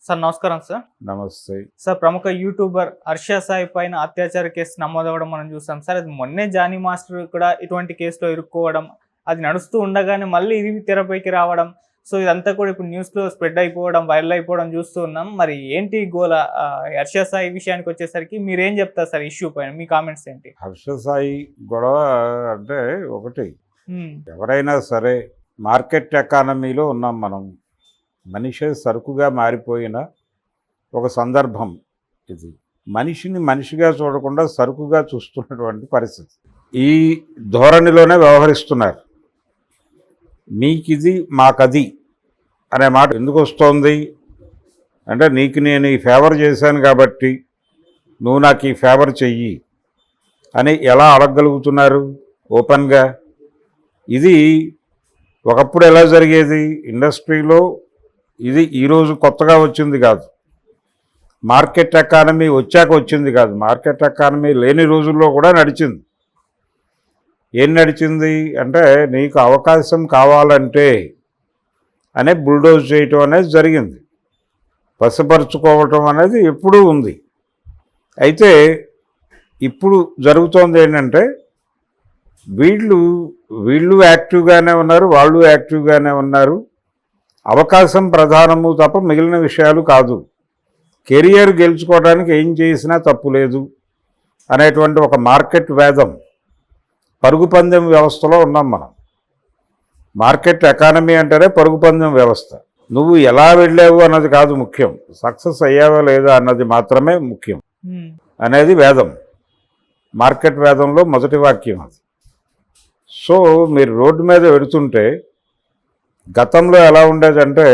Sir నమస్కారం sir. నమస్తే. Sir ప్రముఖ యూట్యూబర్ హర్ష సాయి పైన అత్యాచార కేసు నమోదవడం మనం చూసాం సార్. అది మొన్నే జానీ మాస్టర్ కూడా ఇటువంటి కేసులో ఇరుక్కోవడం, అది నడుస్తూ ఉండగానే మళ్ళీ ఇది తెరపైకి రావడం, సో ఇదంతా కూడా ఇప్పుడు న్యూస్లో స్ప్రెడ్ అయిపోవడం, వైరల్ అయిపోవడం చూస్తూ ఉన్నాం. మరి ఏంటి గోల? హర్ష సాయి విషయానికి వచ్చేసరికి మీరేం చెప్తారు సార్ ఇష్యూ పైన? మీ కామెంట్స్ ఏంటి? హర్ష సాయి గొడవ అంటే ఒకటి, ఎవరైనా సరే మార్కెట్ ఎకానమీలో ఉన్నాం మనం. మనిషే సరుకుగా మారిపోయిన ఒక సందర్భం ఇది. మనిషిని మనిషిగా చూడకుండా సరుకుగా చూస్తున్నటువంటి పరిస్థితి. ఈ ధోరణిలోనే వ్యవహరిస్తున్నారు. మీకిది మాకది అనే మాట ఎందుకు వస్తోంది అంటే, నీకు నేను ఈ ఫేవర్ చేశాను కాబట్టి నువ్వు నాకు ఈ ఫేవర్ చెయ్యి అని ఎలా అడగగలుగుతున్నారు ఓపెన్గా? ఇది ఒకప్పుడు ఎలా జరిగేది ఇండస్ట్రీలో? ఇది ఈరోజు కొత్తగా వచ్చింది కాదు, మార్కెట్ ఎకానమీ వచ్చాక వచ్చింది కాదు. మార్కెట్ ఎకానమీ లేని రోజుల్లో కూడా నడిచింది. ఏం నడిచింది అంటే, నీకు అవకాశం కావాలంటే అనే బుల్డోజ్ చేయటం అనేది జరిగింది. వశపరుచుకోవటం అనేది ఎప్పుడూ ఉంది. అయితే ఇప్పుడు జరుగుతోంది ఏంటంటే, వీళ్ళు యాక్టివ్గానే ఉన్నారు, వాళ్ళు యాక్టివ్గానే ఉన్నారు. అవకాశం ప్రధానము తప్ప మిగిలిన విషయాలు కాదు. కెరియర్ గెలుచుకోవడానికి ఏం చేసినా తప్పు లేదు అనేటువంటి ఒక మార్కెట్ వేదం, పరుగు పందెం వ్యవస్థలో ఉన్నాం మనం. మార్కెట్ ఎకానమీ అంటేనే పరుగు పందెం వ్యవస్థ. నువ్వు ఎలా వెళ్ళావు అన్నది కాదు ముఖ్యం, సక్సెస్ అయ్యావా లేదా అన్నది మాత్రమే ముఖ్యం అనేది వేదం. మార్కెట్ వేదంలో మొదటి వాక్యం అది. సో మీరు రోడ్డు మీద వెడుతుంటే, గతంలో ఎలా ఉండేదంటే,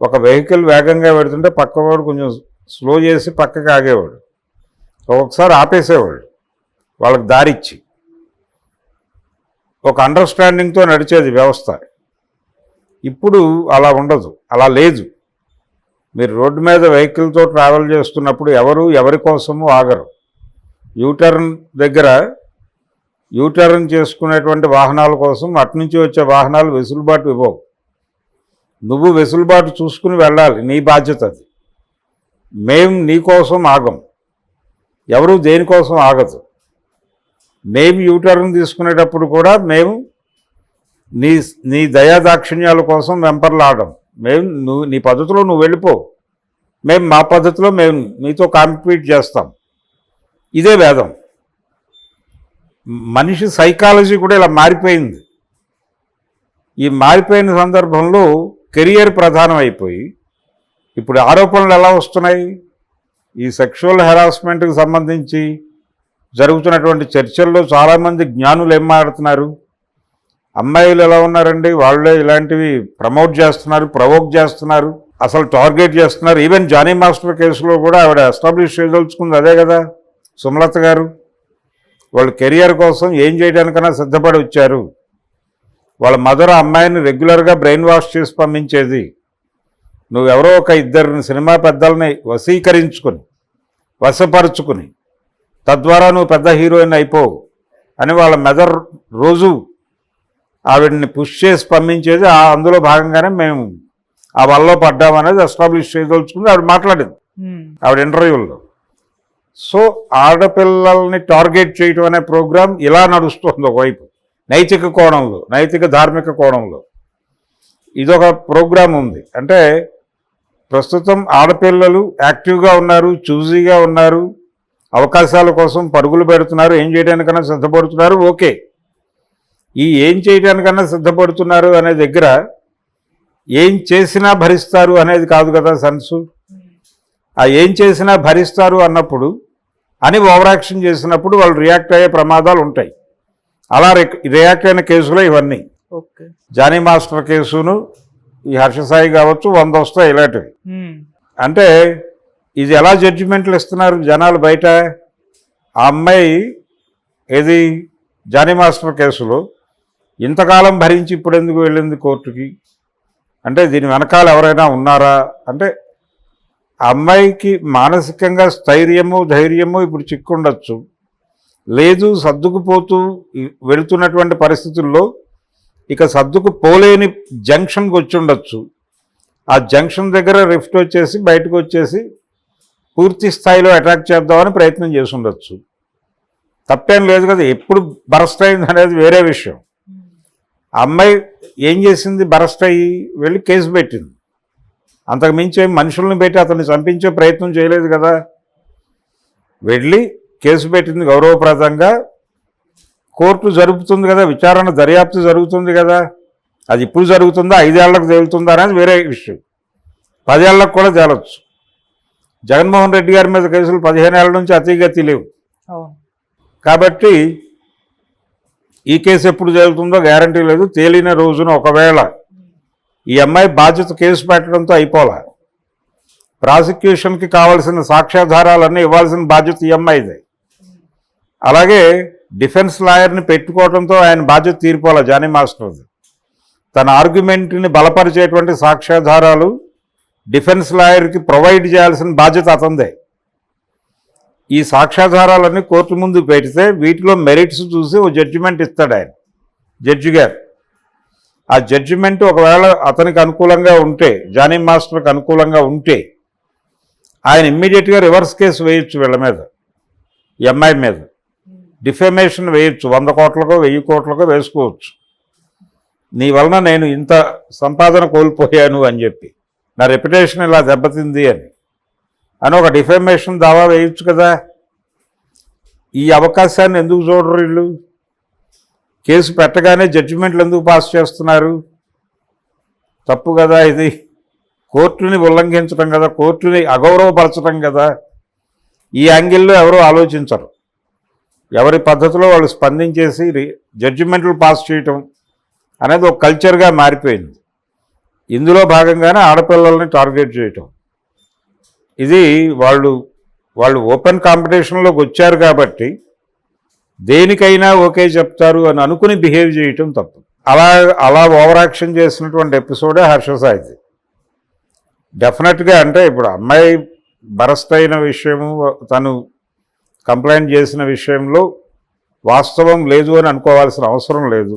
ఒక వెహికల్ వేగంగా పెడుతుంటే పక్కవాడు కొంచెం స్లో చేసి పక్కకి ఆగేవాడు, ఒక్కొక్కసారి ఆపేసేవాడు వాళ్ళకి దారిచ్చి. ఒక అండర్స్టాండింగ్తో నడిచేది వ్యవస్థ. ఇప్పుడు అలా ఉండదు, అలా లేదు. మీరు రోడ్డు మీద వెహికల్తో ట్రావెల్ చేస్తున్నప్పుడు ఎవరు ఎవరి కోసము ఆగరు. యూటర్న్ దగ్గర యూటర్న్ చేసుకునేటువంటి వాహనాల కోసం అటునుంచి వచ్చే వాహనాలు వెసులుబాటు ఇవ్వవు. నువ్వు వెసులుబాటు చూసుకుని వెళ్ళాలి, నీ బాధ్యత అది. మేము నీకోసం ఆగం, ఎవరు దేనికోసం ఆగదు. మేము యూటర్న్ తీసుకునేటప్పుడు కూడా మేము నీ దయాదాక్షిణ్యాల కోసం వెంపర్లాడడం. నీ పద్ధతిలో నువ్వు వెళ్ళిపో, మేము మా పద్ధతిలో మేము నీతో కాంపీట్ చేస్తాం. ఇదే వేదం. మనిషి సైకాలజీ కూడా ఇలా మారిపోయింది. ఈ మారిపోయిన సందర్భంలో కెరియర్ ప్రధానం అయిపోయి ఇప్పుడు ఆరోపణలు ఎలా వస్తున్నాయి? ఈ సెక్షువల్ హెరాస్మెంట్కి సంబంధించి జరుగుతున్నటువంటి చర్చల్లో చాలామంది జ్ఞానులు ఏం మాట్లాడుతున్నారు? అమ్మాయిలు ఎలా ఉన్నారండి, వాళ్ళే ఇలాంటివి ప్రమోట్ చేస్తున్నారు, ప్రవోక్ చేస్తున్నారు, అసలు టార్గెట్ చేస్తున్నారు. ఈవెన్ జానీ మాస్టర్ కేసులో కూడా ఆవిడ ఎస్టాబ్లిష్ చేయదలుచుకుంది అదే కదా, సుమలత గారు. వాళ్ళు కెరియర్ కోసం ఏం చేయడానికైనా సిద్ధపడి వచ్చారు. వాళ్ళ మదర్ అమ్మాయిని రెగ్యులర్గా బ్రెయిన్ వాష్ చేసి పంపించేది. నువ్వెవరో ఒక ఇద్దరిని సినిమా పెద్దల్ని వశీకరించుకొని వశపరుచుకుని తద్వారా నువ్వు పెద్ద హీరోయిన్ అయిపోవు అని వాళ్ళ మదర్ రోజు ఆవిడని పుష్ చేసి పంపించేది. అందులో భాగంగానే మేము ఆ వల్ల పడ్డామనేది ఎస్టాబ్లిష్ చేయదలుచుకుంది ఆవిడ మాట్లాడింది ఆవిడ ఇంటర్వ్యూల్లో. సో ఆడపిల్లల్ని టార్గెట్ చేయటం అనే ప్రోగ్రాం ఇలా నడుస్తుంది. ఒకవైపు నైతిక కోణంలో, నైతిక ధార్మిక కోణంలో ఇదొక ప్రోగ్రాం ఉంది. అంటే ప్రస్తుతం ఆడపిల్లలు యాక్టివ్గా ఉన్నారు, చూజీగా ఉన్నారు, అవకాశాల కోసం పరుగులు పెడుతున్నారు, ఏం చేయడానికన్నా సిద్ధపడుతున్నారు. ఓకే, ఈ ఏం చేయడానికన్నా సిద్ధపడుతున్నారు అనే దగ్గర ఏం చేసినా భరిస్తారు అనేది కాదు కదా సెన్సు. ఆ ఏం చేసినా భరిస్తారు అన్నప్పుడు అని ఓవర్ యాక్షన్ చేసినప్పుడు వాళ్ళు రియాక్ట్ అయ్యే ప్రమాదాలు ఉంటాయి. అలా రియాక్ట్ అయిన కేసులో ఇవన్నీ. జానీ మాస్టర్ కేసును, ఈ హర్షసాయి కావచ్చు, 100 వస్తాయి ఇలాంటివి. అంటే ఇది ఎలా జడ్జిమెంట్లు ఇస్తున్నారు జనాలు బయట? ఆ అమ్మాయి ఏది జానీ మాస్టర్ కేసులో ఇంతకాలం భరించి ఇప్పుడు ఎందుకు వెళ్ళింది కోర్టుకి అంటే, దీని వెనకాల ఎవరైనా ఉన్నారా అంటే, ఆ అమ్మాయికి మానసికంగా స్థైర్యము ధైర్యము ఇప్పుడు చిక్కుండొచ్చు, లేదు సర్దుకుపోతూ వెళుతున్నటువంటి పరిస్థితుల్లో ఇక సర్దుకు పోలేని జంక్షన్కి వచ్చి ఉండొచ్చు. ఆ జంక్షన్ దగ్గర రిఫ్ట్ వచ్చేసి బయటకు వచ్చేసి పూర్తి స్థాయిలో అటాక్ చేద్దామని ప్రయత్నం చేసి ఉండొచ్చు. తప్పేం లేదు కదా. ఎప్పుడు బరస్ట్ అయింది అనేది వేరే విషయం. ఆ అమ్మాయి ఏం చేసింది? బరస్ట్ అయ్యి వెళ్ళి కేసు పెట్టింది. అంతకు మించి మనుషుల్ని పెట్టి అతన్ని చంపించే ప్రయత్నం చేయలేదు కదా. వెళ్ళి కేసు పెట్టింది గౌరవప్రదంగా. కోర్టు జరుపుతుంది కదా, విచారణ దర్యాప్తు జరుగుతుంది కదా. అది ఇప్పుడు జరుగుతుందా, 5 ఏళ్లకు తేలుతుందా అనేది వేరే విషయం. 10 ఏళ్లకు కూడా తేలొచ్చు. జగన్మోహన్ రెడ్డి గారి మీద కేసులు 15 ఏళ్ల నుంచి అతిగతి లేవు. కాబట్టి ఈ కేసు ఎప్పుడు తేలుతుందో గ్యారంటీ లేదు. తేలిన రోజున ఒకవేళ ఈ అమ్మాయి బాధ్యత కేసు పెట్టడంతో అయిపోలే. ప్రాసిక్యూషన్కి కావాల్సిన సాక్ష్యాధారాలన్నీ ఇవ్వాల్సిన బాధ్యత ఈ అమ్మాయిదే. అలాగే డిఫెన్స్ లాయర్ని పెట్టుకోవడంతో ఆయన బాధ్యత తీరిపోలే జానీ మాస్టర్ది. తన ఆర్గ్యుమెంట్ని బలపరిచేటువంటి సాక్ష్యాధారాలు డిఫెన్స్ లాయర్కి ప్రొవైడ్ చేయాల్సిన బాధ్యత అతందే. ఈ సాక్ష్యాధారాలన్నీ కోర్టు ముందు పెడితే వీటిలో మెరిట్స్ చూసి ఓ జడ్జిమెంట్ ఇస్తాడు ఆయన, జడ్జి గారు. ఆ జడ్జిమెంట్ ఒకవేళ అతనికి అనుకూలంగా ఉంటే, జానీ మాస్టర్కి అనుకూలంగా ఉంటే ఆయన ఇమ్మీడియట్గా రివర్స్ కేసు వేయొచ్చు వీళ్ళ మీద, ఈ అమ్మాయి మీద. డిఫెమేషన్ వేయొచ్చు, 100 కోట్లకో 1000 కోట్లకో వేసుకోవచ్చు. నీ వలన నేను ఇంత సంపాదన కోల్పోయాను అని చెప్పి, నా రెప్యుటేషన్ ఇలా దెబ్బతింది అని ఒక డిఫెమేషన్ దావా వేయొచ్చు కదా. ఈ అవకాశాన్ని ఎందుకు చూడరు వీళ్ళు? కేసు పెట్టగానే జడ్జిమెంట్లు ఎందుకు పాస్ చేస్తున్నారు? తప్పు కదా ఇది. కోర్టుని ఉల్లంఘించడం కదా, కోర్టుని అగౌరవపరచడం కదా. ఈ యాంగిల్లో ఎవరూ ఆలోచించరు. ఎవరి పద్ధతిలో వాళ్ళు స్పందించేసి జడ్జిమెంట్లు పాస్ చేయటం అనేది ఒక కల్చర్గా మారిపోయింది. ఇందులో భాగంగానే ఆడపిల్లల్ని టార్గెట్ చేయటం. ఇది వాళ్ళు ఓపెన్ కాంపిటీషన్లోకి వచ్చారు కాబట్టి దేనికైనా ఓకే చెప్తారు అని అనుకుని బిహేవ్ చేయటం తప్పు. అలా ఓవర్ యాక్షన్ చేసినటువంటి ఎపిసోడే హర్షసాయిది. డెఫినెట్గా అంటే ఇప్పుడు అమ్మాయి బరస్ట్ అయిన విషయము, తను కంప్లైంట్ చేసిన విషయంలో వాస్తవం లేదు అని అనుకోవాల్సిన అవసరం లేదు.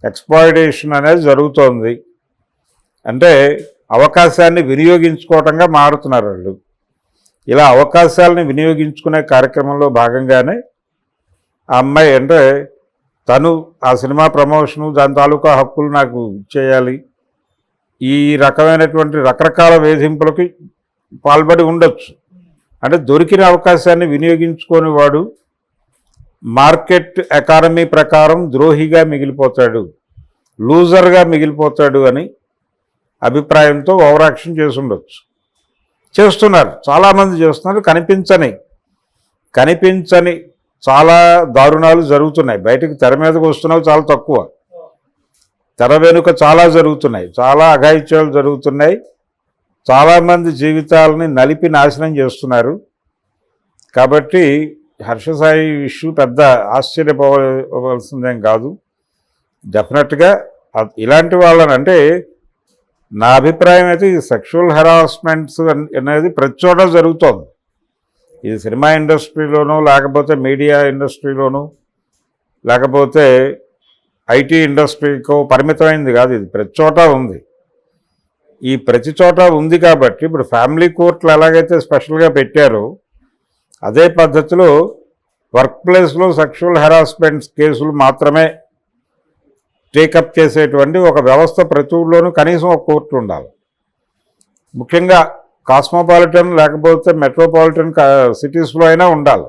ఎక్స్‌ప్లాయిటేషన్ అనేది జరుగుతోంది. అంటే అవకాశాన్ని వినియోగించుకోవటంగా మారుతున్నారు వాళ్ళు. ఇలా అవకాశాలని వినియోగించుకునే కార్యక్రమంలో భాగంగానే ఆ అమ్మాయి అంటే తను ఆ సినిమా ప్రమోషను, దాని తాలూకా హక్కులు నాకు ఇచ్చేయాలి, ఈ రకమైనటువంటి రకరకాల వేధింపులకి పాల్పడి ఉండొచ్చు. అంటే దొరికిన అవకాశాన్ని వినియోగించుకొని వాడు మార్కెట్ ఎకానమీ ప్రకారం ద్రోహిగా మిగిలిపోతాడు, లూజర్గా మిగిలిపోతాడు అని అభిప్రాయంతో ఓవర్ యాక్షన్ చేసి ఉండొచ్చు. చేస్తున్నారు, చాలామంది చేస్తున్నారు. కనిపించని చాలా దారుణాలు జరుగుతున్నాయి. బయటకు తెర మీదకు వస్తున్నవి చాలా తక్కువ, తెర వెనుక చాలా జరుగుతున్నాయి, చాలా అఘాయిత్యాలు జరుగుతున్నాయి. చాలామంది జీవితాలని నలిపి నాశనం చేస్తున్నారు. కాబట్టి హర్షసాయి ఇష్యూ పెద్ద ఆశ్చర్యపోవలసిందేం కాదు. డెఫినెట్గా ఇలాంటి వాళ్ళని అంటే నా అభిప్రాయం అయితే ఈ సెక్షువల్ హెరాస్మెంట్స్ అనేది ప్రతి చోట జరుగుతోంది. ఇది సినిమా ఇండస్ట్రీలోనూ, లేకపోతే మీడియా ఇండస్ట్రీలోనూ, లేకపోతే ఐటీ ఇండస్ట్రీకో పరిమితమైంది కాదు. ఇది ప్రతి చోట ఉంది. ఈ ప్రతి చోట ఉంది కాబట్టి ఇప్పుడు ఫ్యామిలీ కోర్టులు ఎలాగైతే స్పెషల్గా పెట్టారో అదే పద్ధతిలో వర్క్ ప్లేస్లో సెక్షువల్ హెరాస్మెంట్స్ కేసులు మాత్రమే టేకప్ చేసేటువంటి ఒక వ్యవస్థ ప్రతి ఊళ్ళోనూ కనీసం ఒక కోర్టు ఉండాలి. ముఖ్యంగా కాస్మోపాలిటన్ లేకపోతే మెట్రోపాలిటన్ సిటీస్లో అయినా ఉండాలి.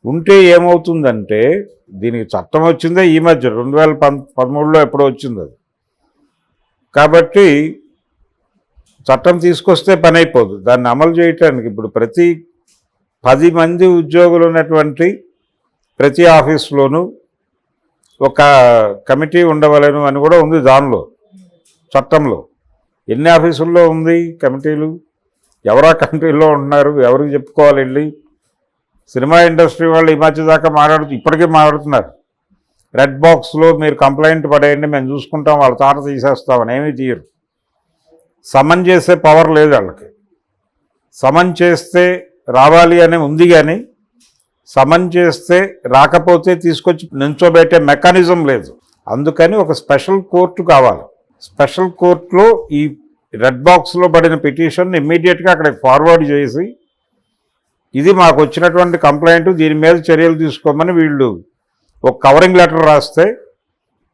ఉంటే ఏమవుతుందంటే, దీనికి చట్టం వచ్చిందే ఈ మధ్య 2013లో ఎప్పుడో వచ్చింది అది. కాబట్టి చట్టం తీసుకొస్తే పని అయిపోదు, దాన్ని అమలు చేయటానికి ఇప్పుడు ప్రతి 10 మంది ఉద్యోగులు ఉన్నటువంటి ప్రతి ఆఫీస్లోనూ ఒక కమిటీ ఉండవలను అని కూడా ఉంది దానిలో, చట్టంలో. ఎన్ని ఆఫీసుల్లో ఉంది కమిటీలు? ఎవరా కమిటీల్లో ఉంటున్నారు? ఎవరికి చెప్పుకోవాలి వెళ్ళి? సినిమా ఇండస్ట్రీ వాళ్ళు ఈ మధ్య దాకా ఇప్పటికీ మాట్లాడుతున్నారు. రెడ్ బాక్స్లో మీరు కంప్లైంట్ పడేయండి, మేము చూసుకుంటాం, వాళ్ళ తాట తీసేస్తామని. ఏమీ తీయరు. సమన్ చేసే పవర్ లేదు వాళ్ళకి. సమన్ చేస్తే రావాలి అని ఉంది, కానీ సమన్ చేస్తే రాకపోతే తీసుకొచ్చి నించోబెట్టే మెకానిజం లేదు. అందుకని ఒక స్పెషల్ కోర్టు కావాలి. స్పెషల్ కోర్టులో ఈ రెడ్ బాక్స్లో పడిన పిటిషన్ ఇమ్మీడియట్గా అక్కడికి ఫార్వర్డ్ చేసి ఇది మాకు వచ్చినటువంటి కంప్లైంట్, దీని మీద చర్యలు తీసుకోమని వీళ్ళు ఒక కవరింగ్ లెటర్ రాస్తే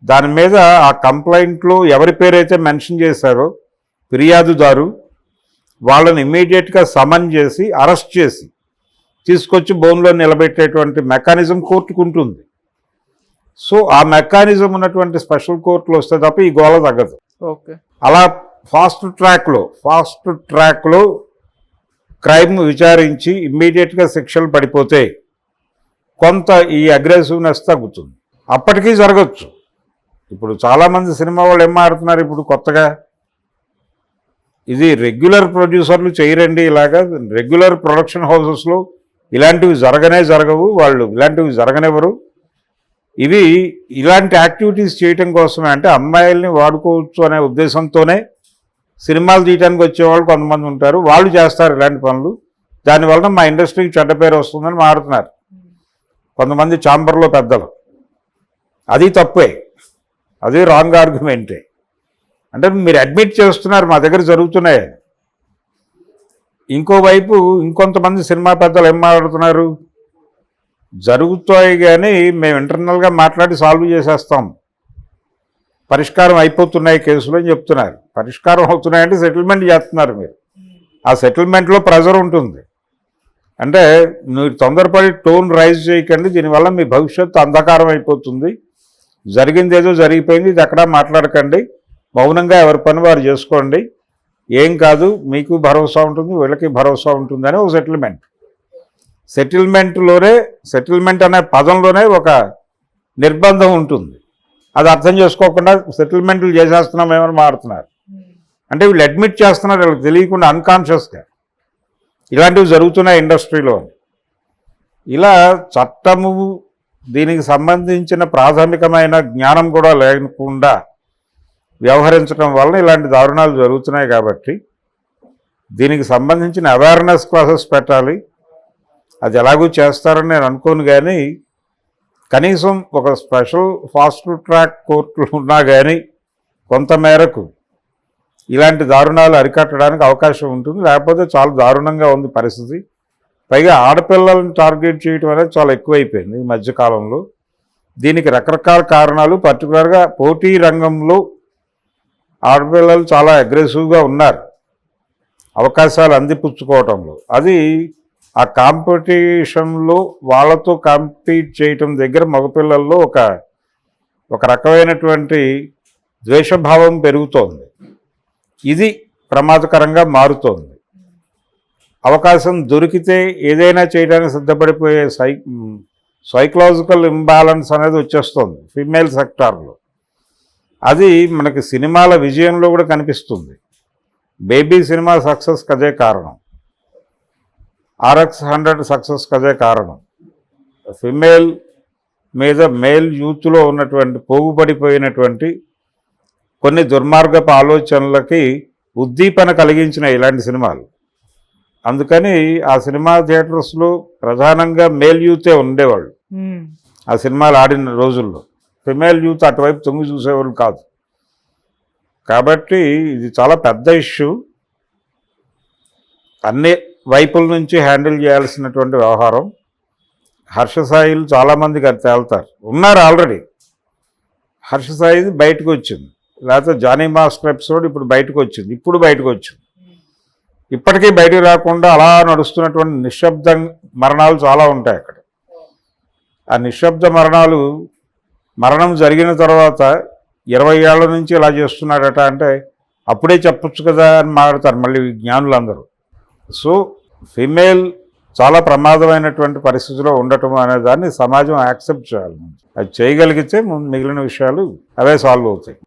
దాని మీద ఆ కంప్లైంట్లో ఎవరి పేరైతే మెన్షన్ చేశారో ఫిర్యాదుదారు వాళ్ళని ఇమ్మీడియట్గా సమన్ చేసి అరెస్ట్ చేసి తీసుకొచ్చి బోన్లో నిలబెట్టేటువంటి మెకానిజం కోర్టుకు ఉంటుంది. సో ఆ మెకానిజం ఉన్నటువంటి స్పెషల్ కోర్టులు వస్తే తప్ప ఈ గోల తగ్గదు. ఓకే, అలా ఫాస్ట్ ట్రాక్లో క్రైమ్ విచారించి ఇమ్మీడియట్గా శిక్షలు పడిపోతే కొంత ఈ అగ్రెసివ్నెస్ తగ్గుతుంది. అప్పటికీ జరగచ్చు. ఇప్పుడు చాలామంది సినిమా వాళ్ళు ఏం మారుతున్నారు ఇప్పుడు కొత్తగా, ఇది రెగ్యులర్ ప్రొడ్యూసర్లు చేయరండి, ఇలాగా రెగ్యులర్ ప్రొడక్షన్ హౌసెస్లో ఇలాంటివి జరగవు, వాళ్ళు ఇలాంటివి జరగనివ్వరు. ఇవి ఇలాంటి యాక్టివిటీస్ చేయటం కోసమే, అంటే అమ్మాయిల్ని వాడుకోవచ్చు అనే ఉద్దేశంతోనే సినిమాలు తీయడానికి వచ్చేవాళ్ళు కొంతమంది ఉంటారు, వాళ్ళు చేస్తారు ఇలాంటి పనులు. దానివల్ల మా ఇండస్ట్రీకి చెడ్డ పేరు వస్తుందని మారుతున్నారు కొంతమంది ఛాంబర్లో పెద్దలు. అది తప్పే, అది రాంగ్ ఆర్గ్యుమెంటే. అంటే మీరు అడ్మిట్ చేస్తున్నారు మా దగ్గర జరుగుతున్నాయి. ఇంకోవైపు ఇంకొంతమంది సినిమా పెద్దలు ఏం మాట్లాడుతున్నారు, జరుగుతాయి కానీ మేము ఇంటర్నల్గా మాట్లాడి సాల్వ్ చేసేస్తాం, పరిష్కారం అయిపోతున్నాయి కేసులు అని చెప్తున్నారు. పరిష్కారం అవుతున్నాయంటే సెటిల్మెంట్ చేస్తున్నారు మీరు. ఆ సెటిల్మెంట్లో ప్రెజర్ ఉంటుంది. అంటే మీరు తొందరపడి టోన్ రైజ్ చేయకండి, దీనివల్ల మీ భవిష్యత్తు అంధకారం అయిపోతుంది, జరిగింది ఏదో జరిగిపోయింది, ఇది ఎక్కడా మాట్లాడకండి, మౌనంగా ఎవరి పని వారు చేసుకోండి, ఏం కాదు, మీకు భరోసా ఉంటుంది, వీళ్ళకి భరోసా ఉంటుంది అని ఒక సెటిల్మెంట్ అనే పదంలోనే ఒక నిర్బంధం ఉంటుంది. అది అర్థం చేసుకోకుండా సెటిల్మెంట్లు చేసేస్తున్నాం ఏమని మారుతున్నారు. అంటే వీళ్ళు అడ్మిట్ చేస్తున్నారు వీళ్ళకి తెలియకుండా అన్కాన్షియస్గా ఇలాంటివి జరుగుతున్నాయి ఇండస్ట్రీలో. ఇలా చట్టము దీనికి సంబంధించిన ప్రాథమికమైన జ్ఞానం కూడా లేకుండా వ్యవహరించడం వల్ల ఇలాంటి దారుణాలు జరుగుతున్నాయి. కాబట్టి దీనికి సంబంధించిన అవేర్నెస్ క్లాసెస్ పెట్టాలి. అది ఎలాగూ చేస్తారని నేను అనుకోను, కానీ కనీసం ఒక స్పెషల్ ఫాస్ట్ ట్రాక్ కోర్టులు ఉన్నా కానీ కొంతమేరకు ఇలాంటి దారుణాలు అరికట్టడానికి అవకాశం ఉంటుంది. లేకపోతే చాలా దారుణంగా ఉంది పరిస్థితి. పైగా ఆడపిల్లలను టార్గెట్ చేయడం అనేది చాలా ఎక్కువైపోయింది ఈ మధ్యకాలంలో. దీనికి రకరకాల కారణాలు, పర్టికులర్గా పోటీ రంగంలో ఆడపిల్లలు చాలా అగ్రెసివ్గా ఉన్నారు అవకాశాలు అందిపుచ్చుకోవటంలో. అది ఆ కాంపిటీషన్లో వాళ్ళతో కాంపీట్ చేయటం దగ్గర మగపిల్లల్లో ఒక రకమైనటువంటి ద్వేషభావం పెరుగుతోంది. ఇది ప్రమాదకరంగా మారుతోంది. అవకాశం దొరికితే ఏదైనా చేయడానికి సిద్ధపడిపోయే సైకలాజికల్ ఇంబ్యాలెన్స్ అనేది వచ్చేస్తుంది ఫీమేల్ సెక్టార్లో. అది మనకి సినిమాల విజయంలో కూడా కనిపిస్తుంది. బేబీ సినిమా సక్సెస్కి అదే కారణం, RX 100 సక్సెస్కి అదే కారణం. ఫిమేల్ మీద మేల్ యూత్లో ఉన్నటువంటి పోగుపడిపోయినటువంటి కొన్ని దుర్మార్గపు ఆలోచనలకి ఉద్దీపన కలిగించిన ఇలాంటి సినిమాలు. అందుకని ఆ సినిమా థియేటర్స్లో ప్రధానంగా మేల్ యూతే ఉండేవాళ్ళు ఆ సినిమాలు ఆడిన రోజుల్లో. ఫిమేల్ యూత్ అటువైపు తొంగి చూసేవాళ్ళు కాదు. కాబట్టి ఇది చాలా పెద్ద ఇష్యూ, అన్ని వైపుల నుంచి హ్యాండిల్ చేయాల్సినటువంటి వ్యవహారం. హర్షసాయిలు చాలామందికి అది తేలుతారు, ఉన్నారు ఆల్రెడీ. హర్షసాయి బయటకు వచ్చింది, లేకపోతే జానీ మాస్టర్ ఎపిసోడ్ ఇప్పుడు బయటకు వచ్చింది. ఇప్పటికీ బయటకు రాకుండా అలా నడుస్తున్నటువంటి నిశ్శబ్ద మరణాలు చాలా ఉంటాయి అక్కడ. ఆ నిశ్శబ్ద మరణం జరిగిన తర్వాత 20 ఏళ్ల నుంచి ఇలా చేస్తున్నాడట అంటే అప్పుడే చెప్పొచ్చు కదా అని మాట్లాడతారు మళ్ళీ జ్ఞానులందరూ. సో ఫిమేల్ చాలా ప్రమాదమైనటువంటి పరిస్థితిలో ఉండటం అనే దాన్ని సమాజం యాక్సెప్ట్ చేయాలి. అది చేయగలిగితే మిగిలిన విషయాలు అవే సాల్వ్ అవుతాయి.